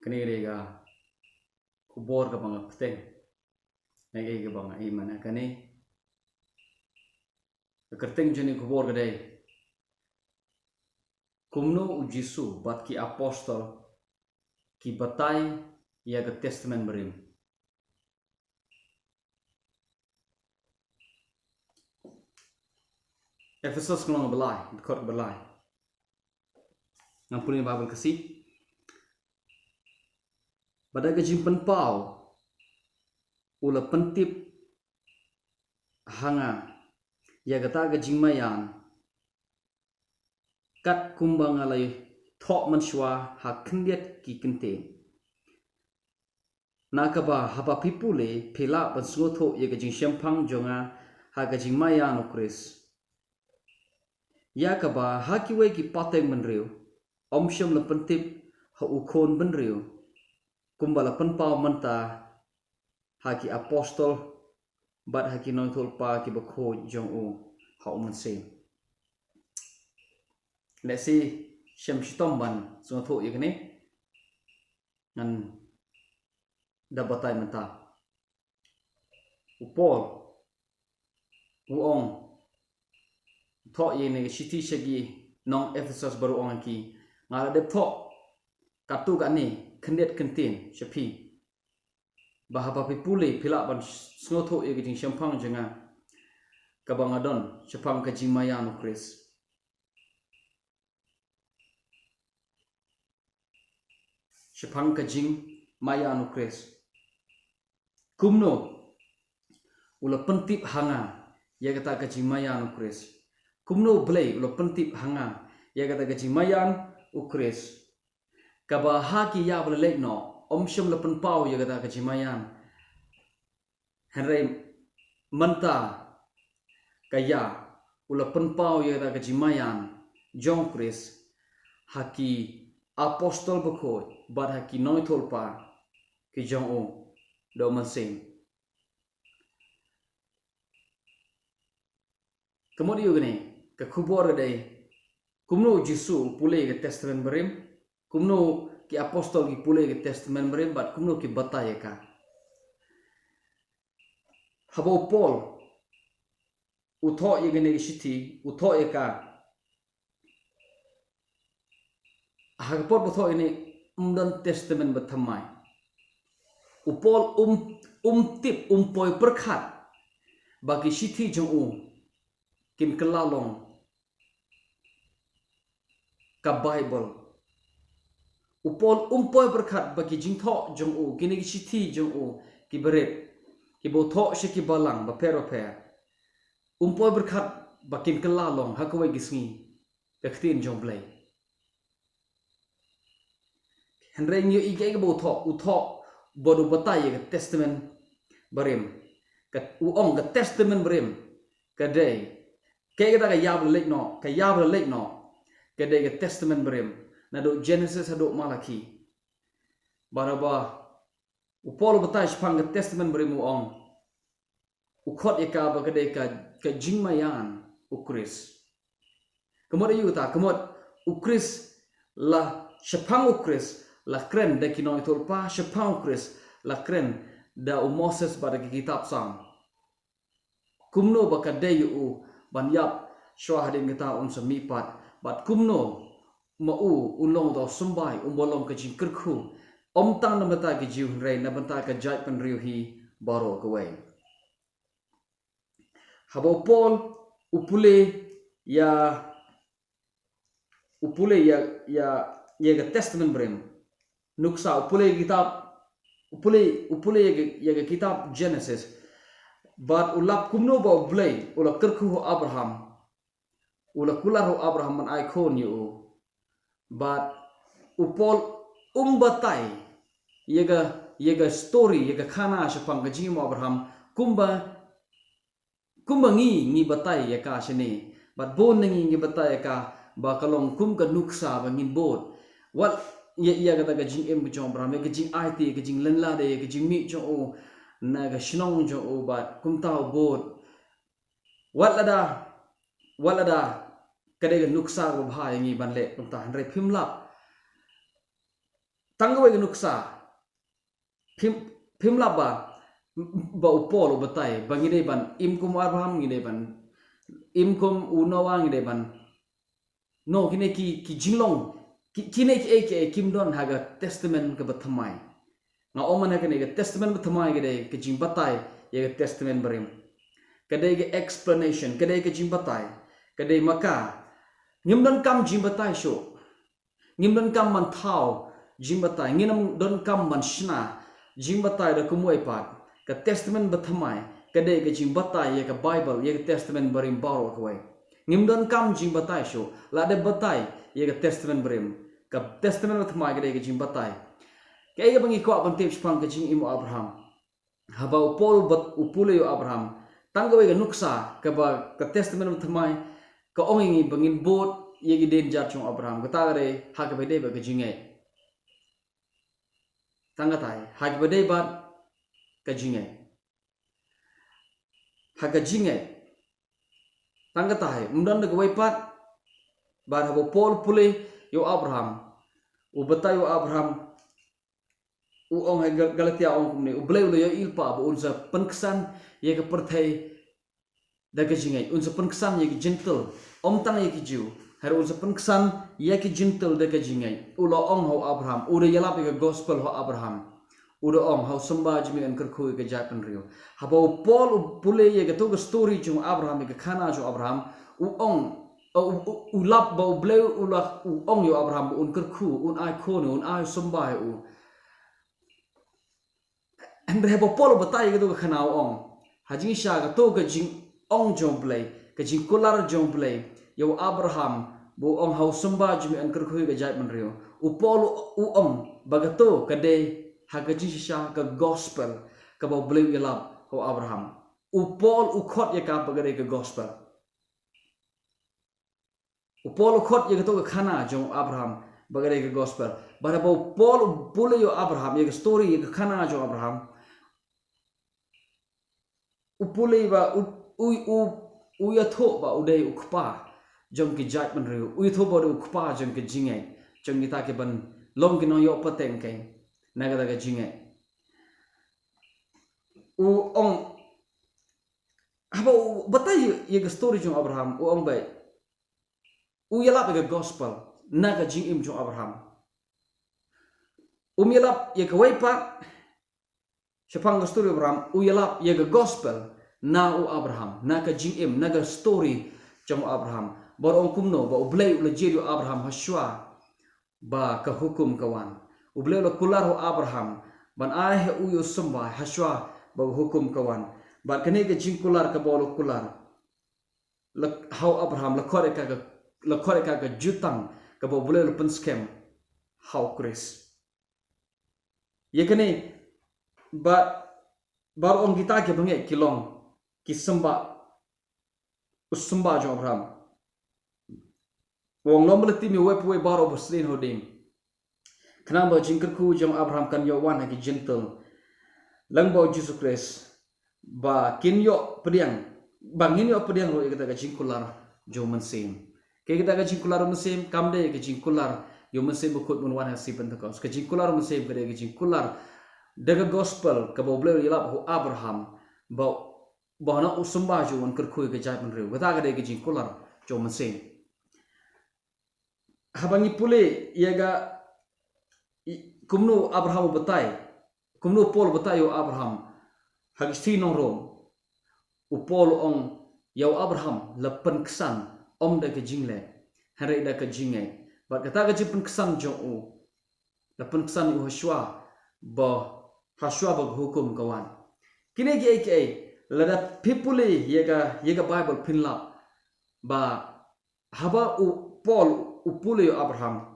kini rega kubor ka bang pteng ngai ka bang ai mana kani kerteng jeni kubor ka dai kumno Jisu bat ki apostol ki batai ya ke testament barim Efesus ngolong belai dekor belai ngampuni babel kasih pada kejing penpau ula pentip hanga ya kata kejing mayan kat kumbang alai thok manswa hakendiat ki kente nakaba haba pipule pela pansngotho ya kejing syampang jonga ha kejing mayan ukris ya kaba hakiwe ki pateng menriu omsyam la pentip ha ukon benriu kumbala penpau menta haki apostol bat haki nontol pa ki bakho jong u ha umanse lesi syam shitomban sungtho yakni nan dabatai menta upol uong tho yene shiti shagi nong Efesus baru ong ki ngala de tho katu kani khendet kentin shapi bahapa pule pila ban snotho ye gijing syampang jenga kabangadon syapang ka jingmaya no Chris syapang ka jing maya no Chris kumno ula pentip hanga ya kata ka jingmaya no Chris kumno blay ula pentip hanga ya kata ka jingmaya no Chris kabahaki ya bla no omsyam lapan pau ya kata ka jimayan henry menta kaya ulapan pau ya kata ka jimayan jong Chris haki apostol bakoi bad haki noitol pa ki jong o do masing kemudian gini ke kubor dai kumno Jisu pule ke testament barim kumno ki apostol ki pule ki testament barim bat kumno ki batai ka habo Paul utho ye gene ki shiti utho ye ka hagpor utho ini umdan testament bat thymmai upol tip poi perkhat bagi shiti jong u kin kelalong ka Bible upol poi berkat bagi jingthoh jong u kini ki sithi jong u ki beret ki bo tho she ki balang ba pero per poi berkat bakin kelalong hakawai gisngi kaktin jong blai henreng yo ige ke bo tho u tho bodu batai ke testament barim kat u ong ke testament barim kadai ke kita ka yab lek no ka yab lek no kadai ke testament barim nado Genesis hado Malaki baraba upol batai shpang ke testament berimu ong ukhot eka ba kade ka jingmayan ukris kemod ayu ta kemod ukris la shpang ukris la kren de kinoi tolpa shpang ukris la kren da Moses pada kitab sang kumno ba kade yu banyap syahadin kita on semipat bat kumno mau ulong do sumbai umbolong ke jing kerku om tang na mata ke jiu rei na banta ka jai pen riu hi baro ke wei habo Paul upule ya ke testament brem nuksa upule ya ke kitab Genesis but ulap kumno ba blay ula kerku Abraham ula kular Abraham man icon yu but upol batai yega story yega khana shapang ga jimo Abraham kumba ngi batai yaka shini but bon ngi batai yaka ba kalong kum ka nuksa ba ngin bot what ya kata ga jing em jong Abraham ga jing it ga jing lenla de ga jing mi jong o na ga shnong jong o but kum tau bot what lada kadai ga nuksa ba bhai ngi ban le kum ta hanre phimla tanggawe ke nuksa pim laba ba upol batai bangide ban imkum Abraham ngide ban imkum unawa ngide ban no kine ki jinglong kine ki kimdon haga testament ke thymmai nga oman haga ne testament thymmai gede ke jingbatai ye testament barim kadai ke explanation kadai ke jingbatai kadai maka ngimdon kam jingbatai sho ngimdon kam man thau jingbatai ngimdon kam man shna jingbatai da kumoi pat ke testament thymmai kadai ke jingbatai ye ke bible ye ke testament barim baro kwai ngimdon kam jingbatai sho la de batai ye ke testament barim ke testament thymmai kadai ke jingbatai ke ga bangi ko apan tip spang ke jing imo Abraham haba upol bat upule yo Abraham tanggawe ke nuksa ke ba ke testament thymmai ke ongi bangin bot ye gi den jar chung Abraham ke tagare ha ke bede ba ke jingai tanggatai ha ke bede ba ke jingai ha ke jingai tanggatai mundon de wai pat ba haba pol pule yo Abraham u bata yo Abraham u ong hai Galatia ong kumne u bleu yo ilpa ba unsa penksan ye ke perthai da ke jingai unsa penksan ye ke gentle om tang ye ke jiu har unsa penksan ye ke gentle da ke jingai u lo ong ho Abraham u de yalap ke gospel ho Abraham u de ong ho samba jimi an kerkhu ke japan rio haba u pol u pule ye ke to ke story chung Abraham ke khana jo Abraham u ong u lap ba u bleu u la u ong yo Abraham un kerkhu un ai khone un ai samba u Andre hebo polo batai ke to ke khana ong hajing sha ke to ke jing ong jong play ke jing kolar jong play yo Abraham bu ong hau samba jimi an kerkhu ke jai man rio u polo u ong bagato ke de ha ke jing sha ke gospel ke bo bleu ialap ho Abraham u pol u khot ye ka bagare ke gospel u polo khot ye ke to ke khana jong Abraham bagare ke gospel bara bo pol pule yo Abraham ye ke story ye ke khana jong Abraham upule ba u ya tho ba udai ukpa jong ki jat ban riu u tho ba ukpa jong ki jingai jong kita ke ban long ki no yo pateng kai naga daga jingai u ong haba batai ye ke story jong Abraham u ong bai u yalap ke gospel naga jing im jong Abraham yalap ye ke waipat Sepang story Abraham u yalap ye ke gospel na u Abraham na ka jingim na ka story jong Abraham bor ong kumno ba u blei u lejerio Abraham haswa ba ka hukum kawan u blei u kular u Abraham ban ai he u yo samba haswa ba hukum kawan ba kene ke jing kular ka bolo kular la how Abraham la khore ka jutang ka bo blei u pen scam how Chris ye kene bar om kita ke bange kilong ki samba usamba jo Abraham wong lom leti mi wep we baro beslin hoding kenang ba jingker ku jong Abraham kan yo wan ki gentle lang ba Jisu Christ ba kin yo pediang bangin yo pediang ro kita ka jingkular jo mensim ke kita ka jingkular mensim kamde ke jingkular yo mensim bukut mun wan hasi pentakos ke jingkular mensim ke jingkular daga gospel ka bo bleu yalap ho Abraham ba na usamba jo an kerkhu ke jai man reu gata ga ke jing kular jo man sen habangi pule yaga kumno Abraham batai kumno pol batai yo Abraham hagsti nong rom u pol ong yo Abraham lapan kesan om da ke jingle hare da ke jingai ba kata ga jipen kesan jo u lapan kesan u haswa ba haswa ba hukum kawan kine ke lada people yega Bible pinla ba haba u Paul u pule yo Abraham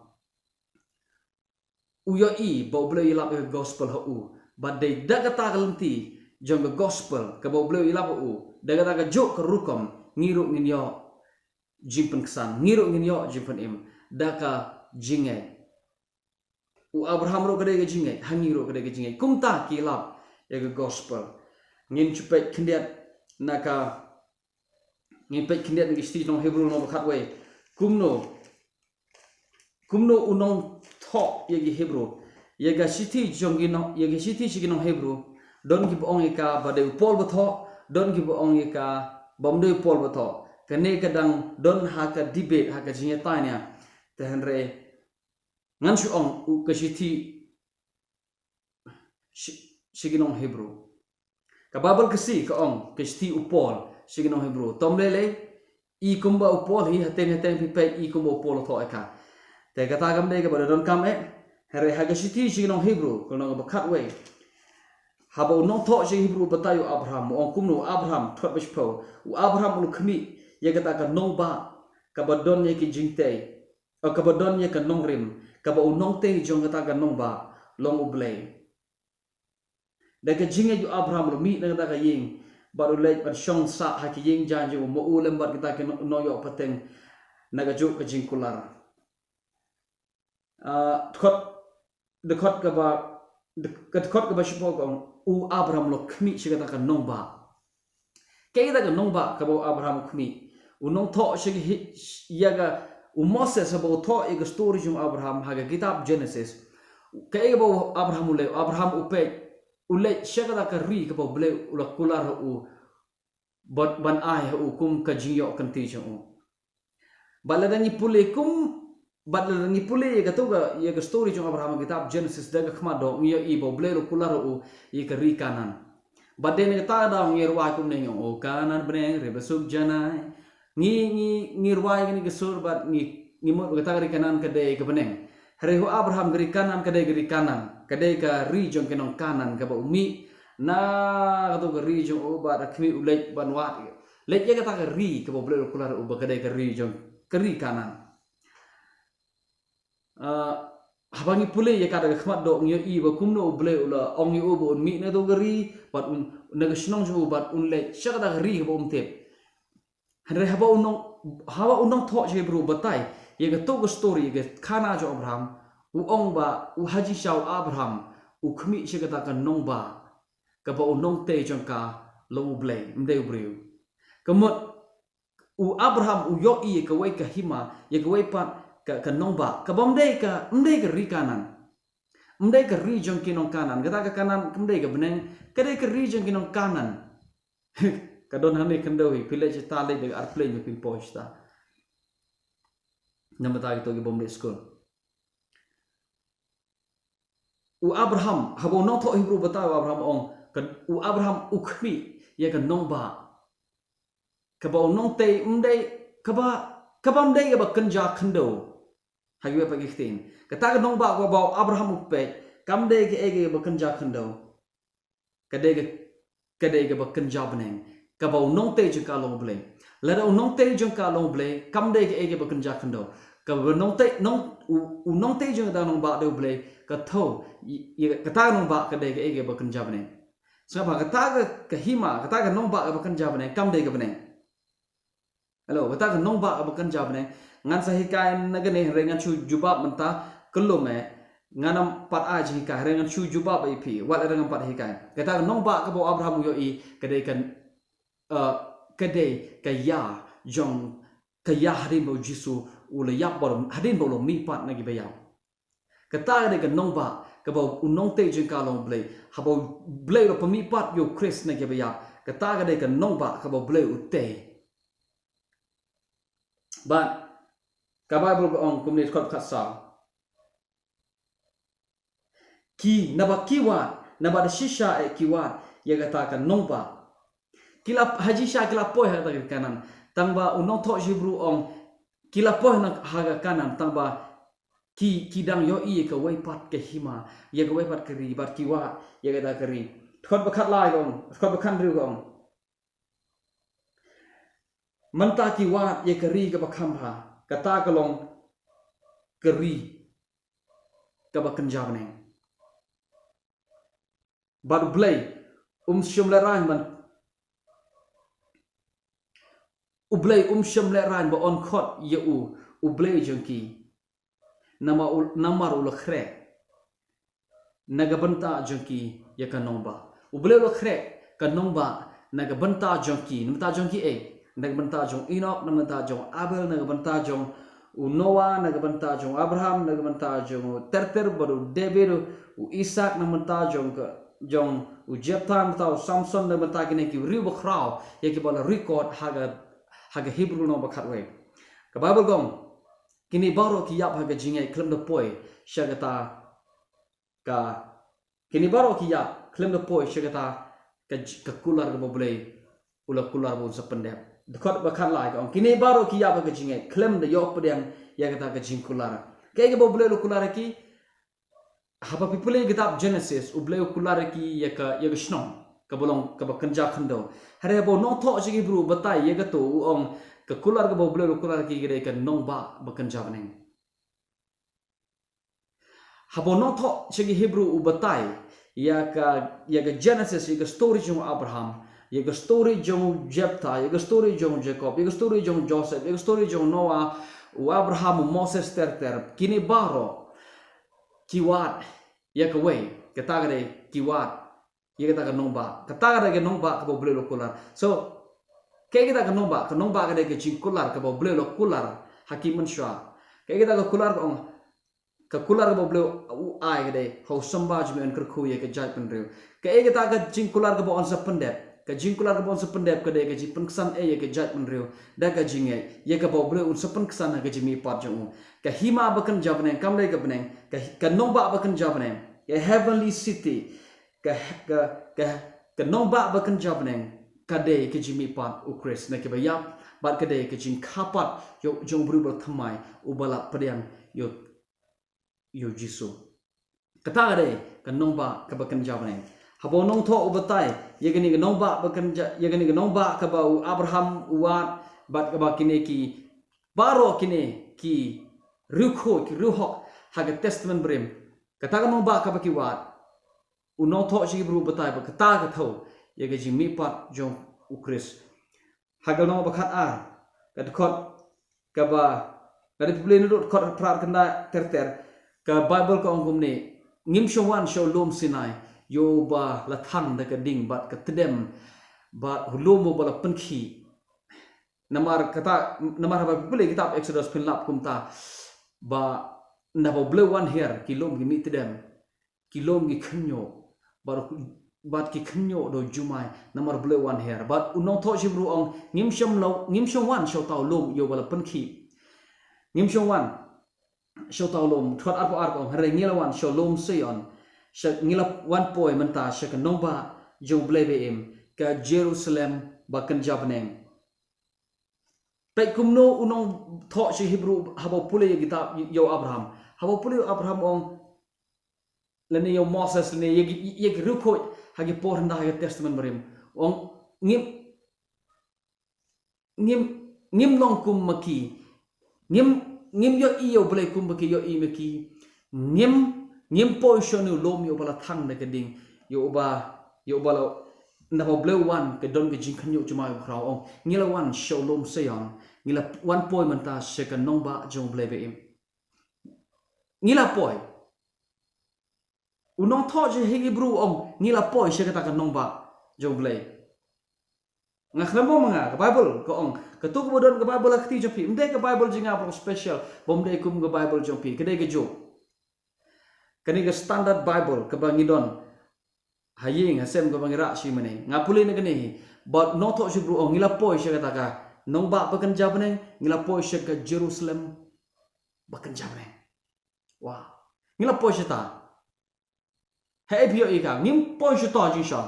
u yo I ba ble yelap gospel ha u ba de daga tagalenti jong gospel ka ba ble yelap u daga daga jok ke rukom ngiru ngin yo jimpen kesan ngiru ngin yo jimpen im daka jingai u Abraham ro kade jingai hangi ro kade jingai kumta kilap ya gospel ngin chupet kindiat naka ngin pet kindiat ngi sti nong Hebrew no khatwe kumno unong tho ye Hebrew yaga siti jongino yaga siti chigino Hebrew don ki ong ika bade upol batho don ki ong ika bomde upol batho kane kadang don haka debate haka jingtanya tehenre ngan ong u ka siti chigino Hebrew ka babal kasi ka ong ka siti upol chigino Hebrew tomlele I kumba upol hi hateng pipe I kumba upol tho eka te kata kam de ka bade don kam Hare haga siti chigino Hebrew kono ba khat we haba unong tho chi Hebrew batayo Abraham on kumno Abraham thot bishpo u Abraham ul khmi ye kata ka nong ba ka badon ye ki jingtay o ka badon ye ka nong rim ka ba unong te jong kata ka nong ba long ublay da ka jinge ju Abraham ul mi na kata ka ying baru lej ban shong sa ha ki ying jan ju mo ulem bat kata ka no yo pateng naga ju ka jingkular thot dekat ke ba dekat ke ba shipo kong u Abraham lo khmi shigata ka nong ba ke da ka nong ba ka ba Abraham khmi u nong tho shig yaga u Moses ba tho e story jum Abraham haga kitab Genesis ke ba Abraham le Abraham upe u le shigata ka ri ka ba ble u la kular u ban ai u kum ka jiyo kan ti u baladani pule kum Badal ni pule ye katuga ye story jong Abraham kitab Genesis daga khmado ye ibo blero kularo ye ka ri kanan baden ne ta da ngir wa kum ne o kanan bne re besuk janai ni rwa ni gesur bat ni mo ka ta ri kanan ka de ka bne re ho Abraham ri kanan ka de ka ri jong kenong kanan ka ba umi na katuga ri jong o ba khmi ulej banwa lej ye ka ta ri ka ba blero kularo ba ka de ka ri jong ka ri kanan habangi pule ya kada khmat do ngi I ba kumno ble ula ong yu bo mi na do gari bat naga shnong ju bat unle shakada gari bo umte hanre haba unong tho je bro batai ye ga to story ge khana jo Abraham u ong ba u haji shau Abraham u khmi shakada ka nong ba ka ba unong te jong ka lo ble mde brio kamot u Abraham u yo I ka wai ka hima ye ka wai pat ka nong ba ka bomde ka ri kanan mde ka ri jong kinong kanan kata ka kanan mde ka beneng kade ka ri jong kinong kanan ka don hane kandawi pile chita le de ar play me pin posta namata to ki bomde school u Abraham habo no tho Hebrew bata Abraham ong ka u Abraham u khmi ye ka nong ba ka ba nong te mde ka ba mde ka ba kanja khando Hagwe pagi khtin kata ka nong ba ko ba Abraham upe kamde ke ege ba kanja khando kade ke ba kanja bneng ka ba nong te ju ka long ble la da nong te ju ka long ble kamde ke ege ba kanja khando ka ba nong te ju da nong ba de ble ka tho ye kata nong ba kade ke ege ba kanja bneng sa ba kata ka hima kata ka nong ba ba kanja bneng kamde ke bneng hello kata ka nong ba ba kanja bneng ngan sahikai nagane rengan chu jubab menta kelume nganam pat aji ka rengan chu jubab ipi wat rengan pat hikai kata nong ba ka bo Abraham yo I kade kan kade ka ya jong ka ya hadim bo Jisu ule yap bo hadim bo lo mi pat nagi bayaw kata kade kan nong ba ka bo unong te jeng ka long ble habo ble lo pami pat yo Chris nagi bayaw kata kade kan nong ba ka bo ble ute but ka Bible ong kumni khot khasa ki naba kiwa naba shisha e kiwa ye kata ka nong ba kila haji sha kila poi ha ta kanan tangba unong tho Hebrew ong kila poi na haga kanan tangba ki dang yo I ka wai pat ke hima ye ka wai pat kri bat kiwa ye kata kri khot ba khat lai ong khot ba khan ri ong manta kiwa ye kri ka ba khamha kata kalong keri kaba kenjabne baru blay syam leran ban ublay syam leran ba on khot ye u blay jengki namar ul khre naga banta jengki ye kanomba ublay ul khre kanomba naga banta jengki namta jengki naga banta jong Enoch namta jong Abel naga banta jong u Noah nagbanta jong Abraham nagbanta jong terter baru David u Isaac nagbanta jong jong u Jephthah tau Samson nagbanta kini ki riu bakrau ye ki bola record haga Hebrew no bakhat we ka Bible gong kini baro ki yap haga jingai klem de poi syagata ka kini baro ki yap klem de poi syagata ka kular ka boleh ula kular bon sependep dekat bakal lai kong kini baru kia bagi jingai klaim de yok pedang ya kata ke jing kular ke ke boleh lu kular ki haba people kitab Genesis u boleh kular ki ya ka shnong ka bolong ka bakenja khando hare bo no tho ji Hebrew batai ya ka to ong ka kular ka boleh lu kular ki gede ka nong ba bakenja baneng habo no tho ji Hebrew u batai ya ka Genesis ya ka story jong Abraham ye story jong Jephthah, ye story jong Jacob, ye story jong Joseph, ye story jong Noah, Abraham, Moses terter. Kini baro kiwat ye kaway kata gade kiwat ye kata ka nomba kata gade ke nomba ka boleh lokular. So kayak kita ka nomba gade ke jingkular ka boleh lokular hakim manusia. Kayak kita ka kular ka kular ka boleh ai gade hau samba jmen kerku ye ke jai penreu. Kayak kita ka jingkular ka bon sependep ka jingkular ka bon sependep ka de ka jipen kesan ye ke jat menreu da ka jingai ye ka boleh un sepen kesan ka jimi pat jong ka hima bakan jabne kamle ka beneng ka nomba bakan jabne ka heavenly city ka nomba bakan jabne ka de ka jimi pat u Chris na ke bayap bat ka de ka jing kapat yo jong berubah thymmai u bala pediang yo Jisu kata de ka nomba ka bakan jabne habo nong tho ubatai ye gani nomba bakan ye gani nomba ka ba Abraham uat bat ka ba kini ki baro kini ki ruhok haga testament brim kata ka nomba ka ba ki wat u no tho shi bru batai ba kata ka tho ye ga jimi pat jong u Chris haga no bakhat a ka khot ka ba dari pule nudut khot prar kena terter ka Bible ka ongum ni ngim shongwan show lom sinai yo ba la thang da ka ding bat ka tedem ba hulum bo la penki namar ba boleh kitab Exodus pinlap kumta ba na bo ble one here kilom gi mitedem kilom gi khnyo bat ki khnyo do jumai namar ble one here bat unong tho jibru ong ngim shom wan show taw lom yo ba la penki ngim shom wan show taw lom thot ar ong hare ngilawan show lom seon ngilap one point menta syaka nomba jong blebem ka Jerusalem bakan jabneng pai kumno unong tho si Hebrew habo pule kitab yo Abraham habo pule Abraham ong lene yo Moses lene ye ruko hagi por handa hagi testament barim ong ngim long kum maki ngim yo iyo blay kum maki yo i maki ngim portion yo lom yo bala thang na keding yo ba la na ba blue one ke don ke jing khanyo chuma yo khrao ong ngila one show lom seyon ngila one point man ta se ka nong ba jong ble be im ngila poi unong tho je Hebrew ong ngila poi se ka ta ka nong ba jong ble ngakhlamo mga ka Bible ko ong ketu ko don ka Bible akti jopi mde ka Bible jinga pro special bomde kum ka Bible jopi kede ke jo kani ka standard Bible ka bangidon haying hasem ka bangira si mane ngapuli na kani but no tho Hebrew ong ngila poi se ka ta ka nong ba bakan jabne ngila poi se ka Jerusalem bakan jabne wow ngila poi se ta hai bio ika ngim poi se ta ji sha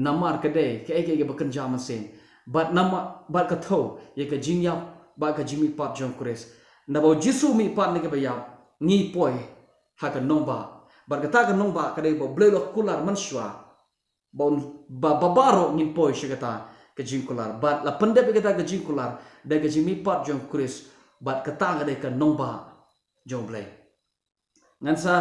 namar kade ke bakan jaman sen but nama bat ka tho ye ka jingyap ba ka jimi pat jong Chris na bo Jisu mi pat ne ke bayap ngi poi ha ka nomba bar ka ta ka nomba kade bo blelo kular manswa bon babaro ngim poi se kata ka jingkular but la pendep kita ka jingkular da ka jimi pat jong Chris but ka ta kade ka nomba jong ble ngansa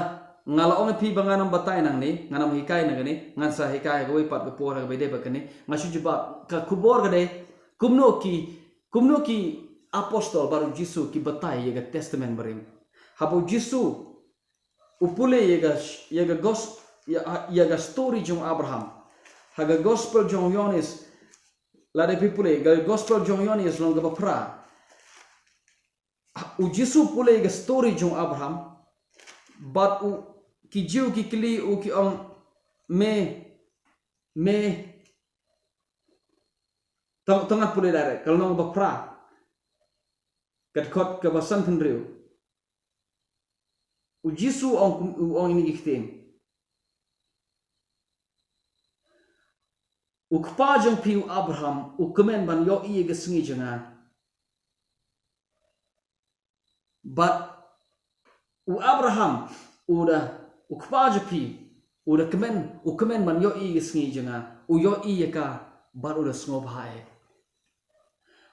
ngala ong pi banganam batai nang ni nganam hikai nang ni ngansa hikai ga wei pat ga por ga bede ba kani ngasu juba ka kubor ga de kumno ki apostol baru Jisu ki batai ye ga testament barim habo Jisu upule ye ga story jong Abraham haga gospel jong Yohanes la de people ga gospel jong Yohanes long ga pra u Jisu pule ke story jong Abraham but u ki jiu ki kli u ki ong me tangat pule direct kalau nong bakra kat khot ke basan thendriu u Jisu ong ini iktim u kpa jong piu Abraham u kemen ban yo i ke sengi jenga but u Abraham udah u kpa je pi udah kemen ban yo i ke sengi jenga u yo i ka but udah sngob hae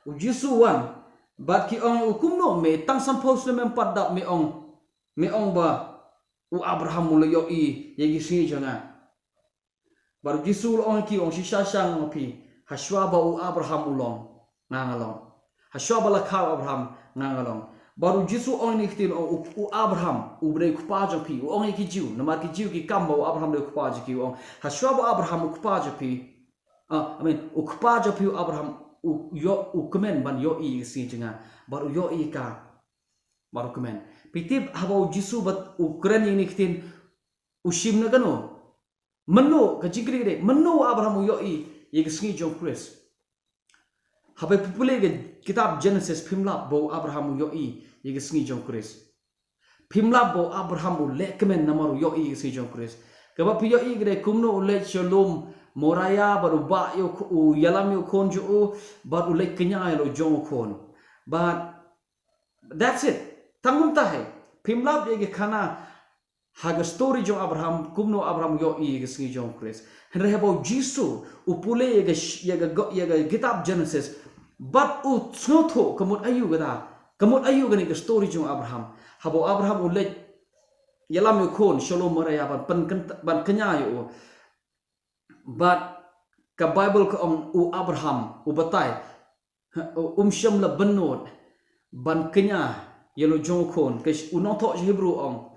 u Jisu wan but ki ong u kumno me tang sampos le mem padap me ong ba u Abraham mula yo i ye gi sengi jenga baru Jisu ong ki ong sisa sang ngopi haswa ba u Abraham ulong ngangalong haswa ba la kha Abraham ngangalong baru Jisu ong ni kitin u Abraham u bre ku pa pi u ong ki jiu namar ki jiu ki kam ba u Abraham le ku pa ki ong haswa ba Abraham ku pa pi u ku pa pi u Abraham u kemen ban yo i si jenga baru yo i ka baru kemen pitib haba Jisu bat u kren ni kitin u shim na gano meno ka jigri de meno Abraham yo i ye gisngi jong Chris habe pule ke kitab Genesis phimla bo Abraham yo i ye gisngi jong Chris phimla bo Abraham le kemen namaru yo i gisngi jong Chris ka ba pi yo i gre kumno le shalom moraya baru ba yo u yalam yo konju u baru le kenya yo jong kon but that's it tangum ta hai phimla ye khana haga story jong Abraham kumno Abraham yo i ke sengi jong Chris henre habo Jisu upule ye kitab Genesis but u jingthoh kamut ayu gani ke story jong Abraham habo Abraham ule yalam yo kon shalom maraya ban kenya yo but ka Bible ko u Abraham u batai sham la benot ban kenya yelo jong kon ke unotho Hebrew ong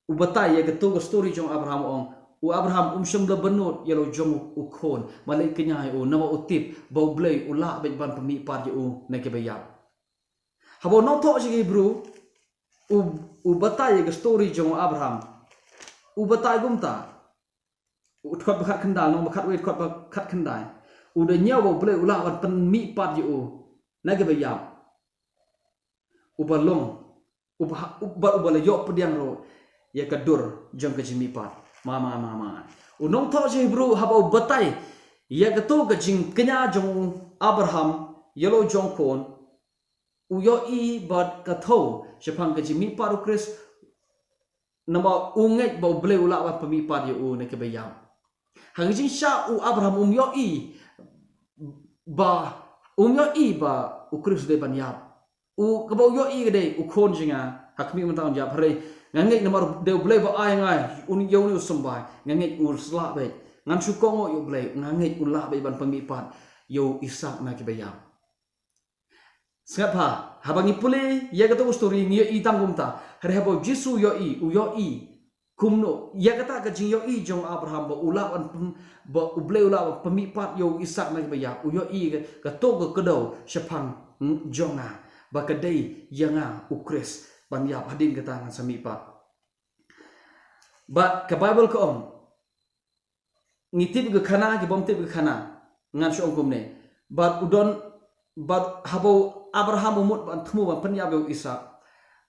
u batai ye ketu ke story jong Abraham ong u Abraham sham la benot yelo jong u kon malai kenya u nama utip bau blai u la be ban pemi par ye u ne ke bayap habo notho Hebrew u batai ye ke story jong Abraham u batai gumta u khot bakhat khandal no bakhat wet khot bakhat khandai u de nyaw bau blai u la ban pemi par ye u ne ke bayap u balong u ba le yo pediang ro ya kadur jong ke jimi pat mama unong tho Hebrew haba batai ya ketu ke jing kenya jong Abraham yelo jong kon u yo i bat katho sepang ke jimi pat Chris nama unget ba ble ula ba pemi pat yo ne ke bayam hang jing sha u Abraham yo i ba u Chris de ban yap u ka ba yo i de u kon jinga hakmi mentang jap hare nganget nomor de blai ba ai ngai un yo ni sombai nganget ur sla be ngan su kongo yo blai nganget ulah be ban pemi pat yo Isak na ke bayam sapa habangi pule ya kata story ni i tangum ta har habo Jisu yo i kumno ya kata ka jing yo i jong Abraham ba ulah ba blai ulah pemi pat yo Isak na ke bayam yo i ka to ka kedo sepang jonga ba kadai yanga ukres ban yap hadin kata ngan sami pat but ka Bible ko om ngitip ke khana ke bomtip ke khana ngan shong kumne but udon but habo Abraham umut ban thmu ban panyap yo Isak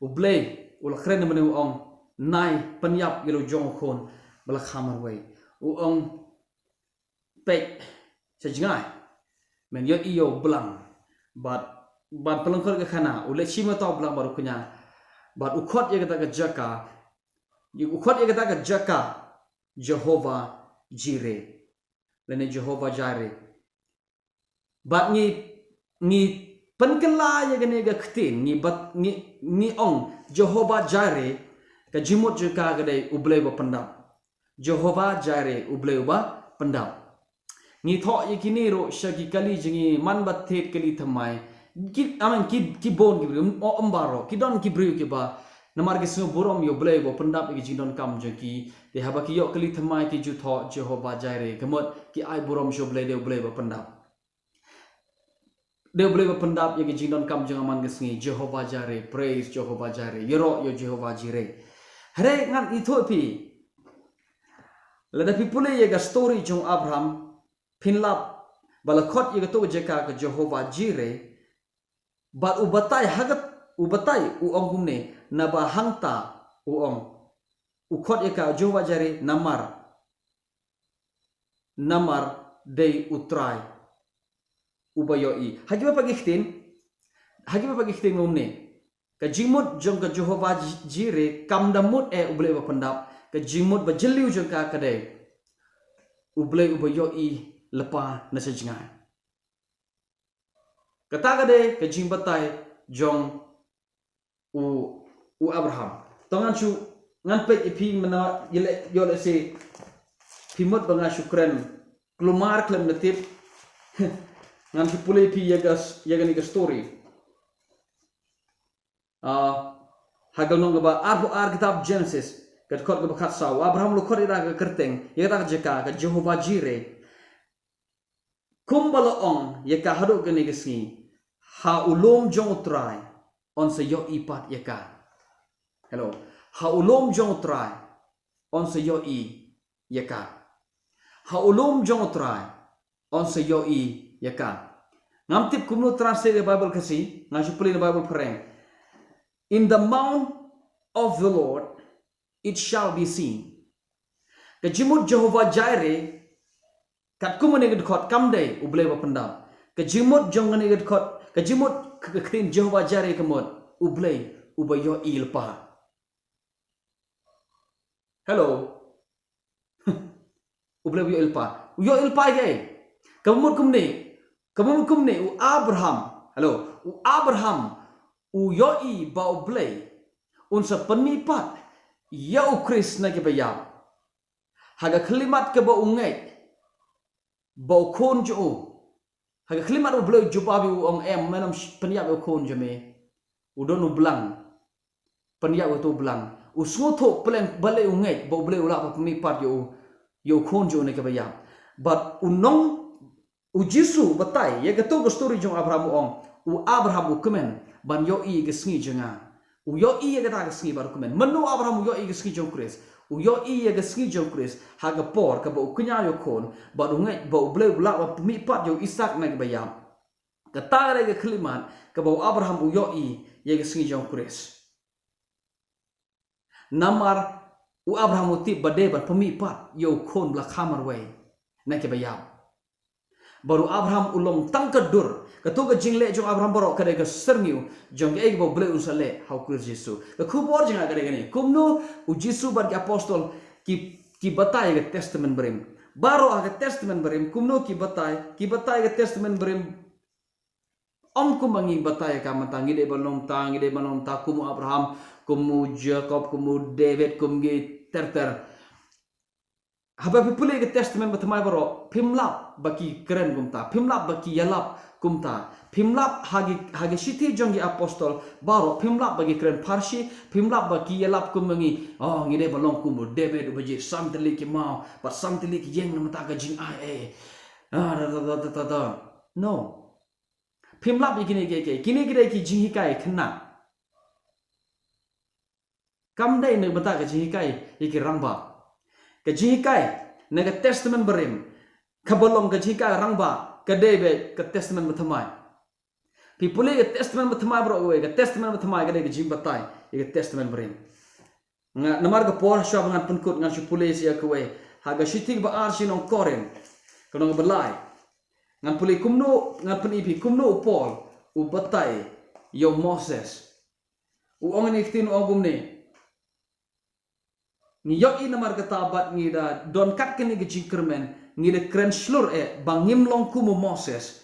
ublei ul khren menu ong nai panyap yelo jong khon bala khamar wei u ong pek sejngai men yo iyo blang but ban pelengkor ke khana ule chima taw blang baru kunya but ukhot ye kata ka jaka Jehovah Jireh lene Jehovah Jireh but ni penkela ye gane ga khtin ni ong Jehovah Jireh ka jimut jaka gade ublei ba pendam Jehovah Jireh ublei ba pendam ni tho ye kini ro shagi kali jingi man bathet kali thymmai ki bon ki brim o ambaro ki don ki bru ki ba namar ki sno borom yo blai bo pendap ki jindon kam je ki de haba ki yo kali thymmai ki ju tho Jehovah Jireh kemot ki ai borom sho blai de blai bo pendap Dia boleh berpendap yang jingdon kam jangan man gesngi Jehovah Jireh, praise Jehovah Jireh, yero yo Jehovah Jireh. Hare ngan itu pi. Lada pi pule ye ga story jong Abraham pinlap balakot ye to jeka ke Jehovah Jireh. Bat ubatai hagat ubatai uong kumne na ba hangta uong ukot ye ka Jehovah Jireh namar day utrai ubayoi hagi ba pagikhtin ngumne ka jingmut jong ka Jehovah Jireh kam damut uble ba pandap ka jingmut ba jeliu jong ka kade uble ubayoi lepa na sejinga kata kade ka jingbatai jong u Abraham tongan chu ngan pe ipi mena yole se pimot banga syukran kelumar klem natip ngan si pule pi yaga ni story hagal nong ba ar kitab Genesis kat kot ba khat saw Abraham lo khot ira ka kerteng yaga jeka ka Jehovah Jireh kumbalo ong yaka hado gani gasi ha ulom jong utrai on se yo ipat yaka hello ha ulom jong utrai on se yo i yaka ha ulom jong utrai on se yo i yaka ngam tip kumno translate the Bible kasi ngasih pulih the Bible pereng in the mount of the Lord it shall be seen kejimut Jehovah Jireh kat kumeneged khot kamdai uble ba pendam kejimut jong ngeneged khot kejimut kekin Jehovah Jireh kemot uble ubayo ilpa hello uble ubayo ilpa gay kamut kumne u Abraham hello u Abraham u yoi ba uble unsa penipat ya u Kris na ke bayam haga kelimat ke ba ungai ba kon jo haga kelimat uble jubabi u ong menam peniap u kon jeme u don u blang peniap u to blang u sngoto peleng bale ungai ba uble ula pa penipat yo kon jo ne ke bayam but unong u Jisu batai ye gato go story jong Abraham ong u Abraham u kemen ban yo i gesngi jenga u yo i ye gata gesngi bar kemen menu Abraham u yo i gesngi jong Kris u yo i ye gesngi jong Kris haga por ka ba u kenya yo kon ba u ngai ba u ble bla ba mi pat yo Isak na bayam kata re ge keliman ka ba Abraham u yo i ye gesngi jong Kris namar u Abraham u ti bade ba pemi pat yo kon bla khamar we na ke bayam baru Abraham ulong tangkadur katoga jingle jong Abraham borok kade ka serniu jong eg bo ble usale hau kur Jisu ka kubor jinga kade gani kumno u Jisu bar apostol ki batai ga testament berim baro aga testament berim kumno ki batai ga testament berim om kumangi batai ka matangi de balong ta kumu Abraham kumu Jacob kumu David kumgi terter haba pule ke testament batamai baro pimlap baki keren kumta pimlap baki ialap kumta pimlap hagi siti jongi apostol baro pimlap bagi keren parsi pimlap baki ialap kumengi ngide balong kumu David ubaji samteli ki mau pat samteli ki yeng namata ka jing ai no pimlap ikini kini kide ki jing hikai kena kamdai ne bata ka jing hikai iki rangba kejikai nega testament berim kabolong kejikai rangba kedebe ke testament bethamai pipule ke testament bethamai bro we ke testament bethamai kede ke jingbatai ke testament berim nga namar ke por shab ngan penkut ngan pule sia ke we haga shitik ba ar sinong koren kono belai ngan pule kumno ngan penipi kumno Paul u batai yo Moses u ongani tin ogumne ni yo i namar katabat ni da don kat kini gejingkermen ni de kren slur bangim long kumu Moses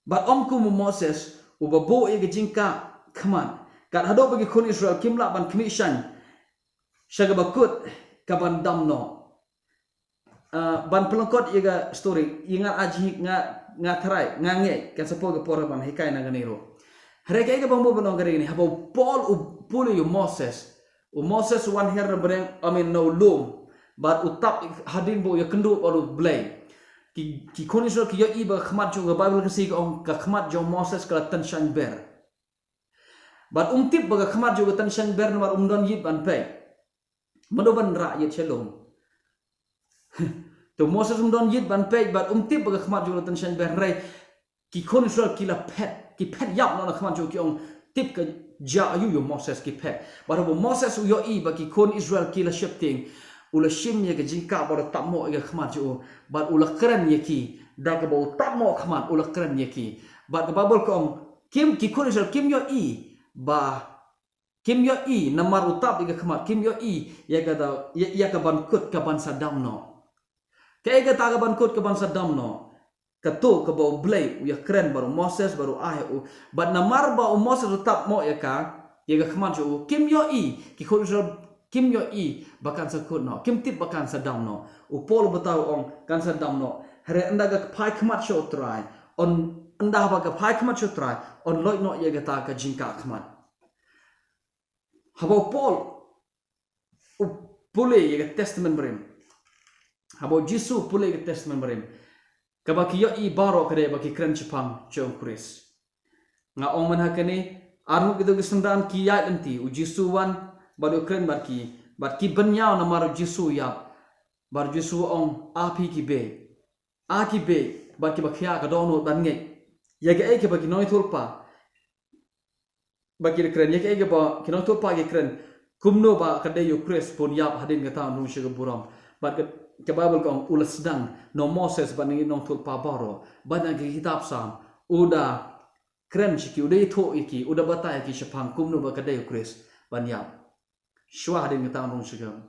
ba om kumu Moses u babo e gejingka kaman kat hado bagi kun Israel kimla ban kmishan shaga bakut kaban damno ban pelongkot iga story ingat aji nga tharai ngange kan sapo ga pora ban hikai na ganero hareka iga bambo banong gare ni habo Paul u pule yo Moses Moses wan her bereng no lum but utap hadin bo ya kendu baru blay ki kon Israel ki yo I ba khmat jo ga Bible kasi ka ong ka khmat jo Moses ka tan shan ber bat tip ba ga khmat jo ga tan shan ber mar don yit ban pe madoban ra yet shalom to Moses don yit ban pe bat tip ba ga khmat jo ga tan shan ber rai ki kon Israel ki la pet ki pet yap na khmat jo ki ong tip ka ja ayu yo Moses ki pet bat bo Moses yo I ba ki kon Israel ki la shifting ula shim ye ke jingka ba ta mo ye khmat jo bat ula kran ye ki da ka bo ta mo khmat ula kran ye ki bat ka babol ko kim ki kon Israel kim yo I ba kim yo I namar utap ye khmat kim yo I ye ka da ye ka ban kut ka ban sadam no ke ga ta ka ban kut ka ban sadam no ka to ka bo blay u ya kran baru Moses baru u bat namar ba Moses utap mo ye ka khmat jo kim yo I ki kon Israel kim yo I bakan sakut no kim tip bakan sadam no upol betau ong kan sadam no hare anda ga pai khmat sho try on anda ba ga pai khmat sho try on loit no ye ga ta ka jingka khmat habo pol pule ye ga testament brim habo Jisu pule ye ga testament brim ka ba ki yo I baro ka de ba ki kran chipang chong kris nga ong man hakani armu gitu gisandan ki ya enti u Jisu wan baru keren bat ki benyau na maru Jisu ya bar Jisu ong api ki be bat ki bakhya ka dono ban nge ya ga ke ba ki noi thulpa ba ki keren ya ke ba ki noi thulpa ki keren kumno ba ka de yo kres pon yap hadin ga ta nu shiga buram bat ke Bible ko ulas sedang no Moses ban ngi no thulpa baro ban ngi kitab sam uda keren shiki uda tho iki uda batai ki shapang kumno ba ka de yo kres ban yap Shwa hadin kita orang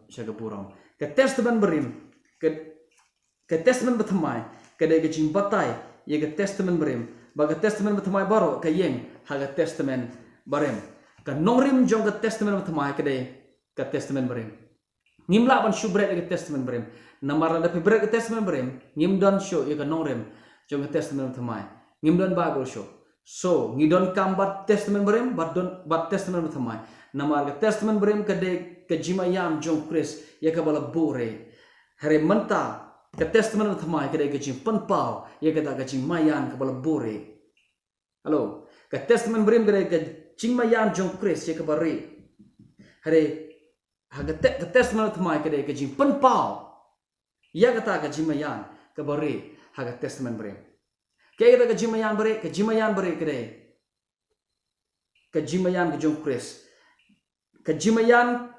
shaga buram. Ke testament berim, ke testament berthamai, ke dega jingbatai, ye ke testament berim. Baga testament berthamai baro ke yeng haga testament berim. Ke nongrim jong ke testament berthamai ke testament berim. Ngimla ban shubret ke testament berim. Namar ada pibret ke testament berim. Ngimdan show ye ke nongrim jong ke testament berthamai. Ngimdan Bible show. So ngidon kambat testament berim, bat testament berthamai. Nama ke testament berim ke jimayam jong kris ya ke bala bore hari menta ke testament thamai ke jing penpau ya ke ta ke jimayan ke bala bore halo ke testament berim ke jimayan jong kris ya ke bari hari ke testament thamai ke jing penpau ya ke ta ke jimayan ke bari ha ke testament berim ke ta ke jimayan bari ke jimayan ke jong kris kejimayan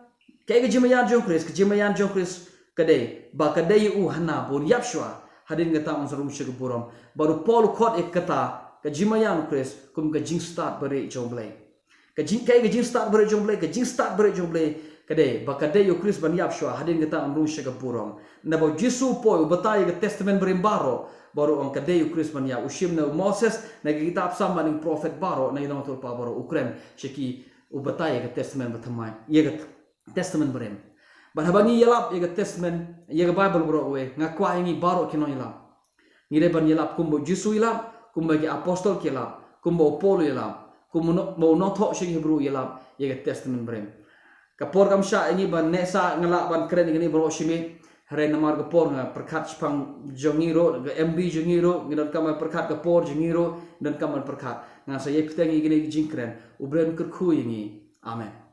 jong kris kade ba kade u hana bon yapshwa hadin gata on sarum shig buram baru pol khot ek kata kejimayan kris kum ke jing start bare jomblay ke jing start bare jomblay kade ba kade u kris ban yapshwa hadin gata on rum shig buram na ba Jisu po batai ke testament bare baro baru on kade u kris ban ya ushim na Moses na kitab sam maning prophet baro na idong tul pa baro ukren shiki ubatai ke testament berthamai ye ke testament berem banhabangi ialap ye ke testament ye ke Bible bro we ngakwa ingi baro kino ialap ngire ban ialap kumbo Jisu ialap kumbo ke apostol ke ialap kumbo pule ialap kumbo no tho shi Hebrew ialap ye ke testament berem kapor kam sha ingi ban nesa ngala ban keren ini bro shimi hare namar kapor nga perkhat spang jongiro ke MB jongiro ngidan kamar perkhat kapor jongiro dan kamar perkhat nga saya petang ini gini jingkren ubren kerku ini amen